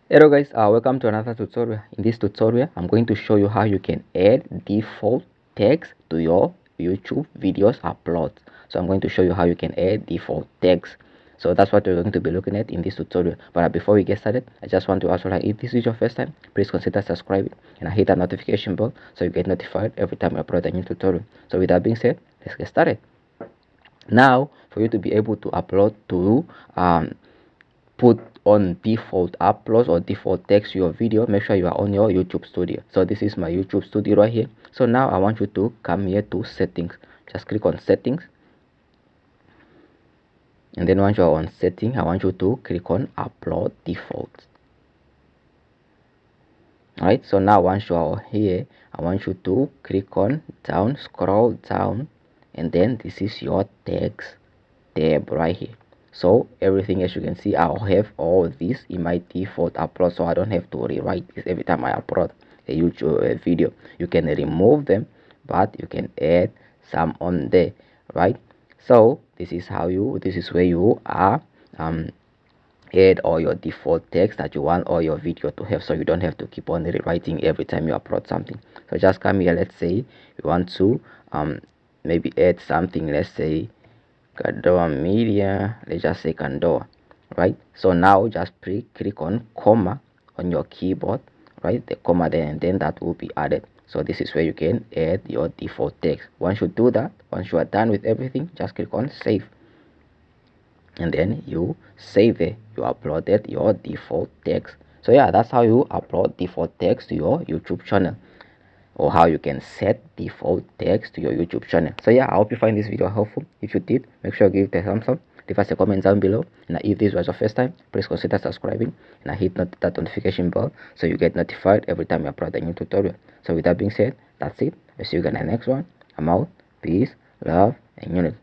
Hello guys, welcome to another tutorial. In this tutorial I'm going to show you how you can add default text to your YouTube videos uploads. So I'm going to show you how you can add default text. So that's what we're going to be looking at in this tutorial. But before we get started, I just want to also, like, if this is your first time, please consider subscribing and hit that notification bell so you get notified every time I upload a new tutorial. So with that being said, let's get started. Now for you to be able to upload to put on default uploads or default text to your video, make sure you are on your YouTube studio. So this is my YouTube studio right here. So now I want you to come here to settings, just click on settings, and then once you are on setting, I want you to click on upload defaults. All right, so now once you are here, I want you to click on down, scroll down, and then this is your text tab right here. So everything, as you can see, I'll have all this in my default upload, so I don't have to rewrite this every time I upload a YouTube video. You can remove them, but you can add some on there, right? So this is where you are add all your default text that you want all your video to have, so you don't have to keep on rewriting every time you upload something. So just come here, let's say you want to maybe add something, let's say Kandowa media, let's just say Kandowa, right? So now just click on comma on your keyboard, right? The comma there, and then that will be added. So this is where you can add your default text. Once you do that, once you are done with everything, just click on save, and then you save it. You uploaded your default text. So yeah, that's how you upload default text to your YouTube channel, or how you can set default text to your YouTube channel. So yeah, I hope you find this video helpful. If you did, make sure you give it a thumbs up, leave us a comment down below, and if this was your first time, please consider subscribing and hit that notification bell so you get notified every time I upload a new tutorial. So with that being said, that's it. I'll see you guys in the next one. I'm out. Peace, love, and unity.